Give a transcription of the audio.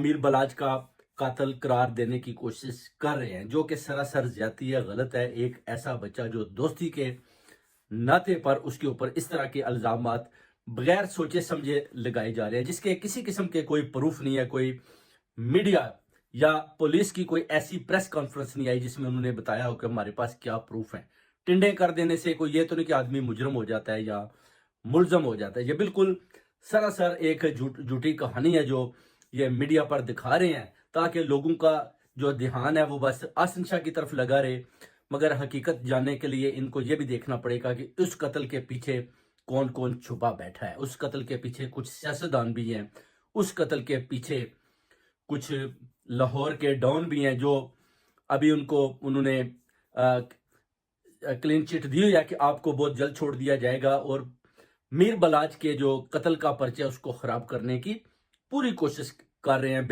امیر بلاج کا قاتل قرار دینے کی کوشش کر رہے ہیں، جو کہ سراسر زیادتی ہے، غلط ہے۔ ایک ایسا بچہ جو دوستی کے ناطے پر اس کے اوپر اس طرح کے الزامات بغیر سوچے سمجھے لگائے جا رہے ہیں، جس کے کسی قسم کے کوئی پروف نہیں ہے۔ کوئی میڈیا یا پولیس کی کوئی ایسی پریس کانفرنس نہیں آئی جس میں انہوں نے بتایا ہو کہ ہمارے پاس کیا پروف ہیں۔ ٹنڈے کر دینے سے کوئی یہ تو نہیں کہ آدمی مجرم ہو جاتا ہے یا ملزم ہو جاتا ہے۔ یہ بالکل سراسر ایک جھوٹی کہانی ہے جو یہ میڈیا پر دکھا رہے ہیں، تاکہ لوگوں کا جو دھیان ہے وہ بس آسن شاہ کی طرف لگا رہے۔ مگر حقیقت جاننے کے لیے ان کو یہ بھی دیکھنا پڑے گا کہ اس قتل کے پیچھے کون کون چھپا بیٹھا ہے۔ اس قتل کے پیچھے کچھ سیاستدان بھی ہیں، اس قتل کے پیچھے کچھ لاہور کے ڈان بھی ہیں، جو ابھی انہوں نے کلین چٹ دی ہوئی ہے کہ آپ کو بہت جلد چھوڑ دیا جائے گا، اور میر بلاج کے جو قتل کا پرچہ اس کو خراب کرنے کی پوری کوشش کر رہے ہیں۔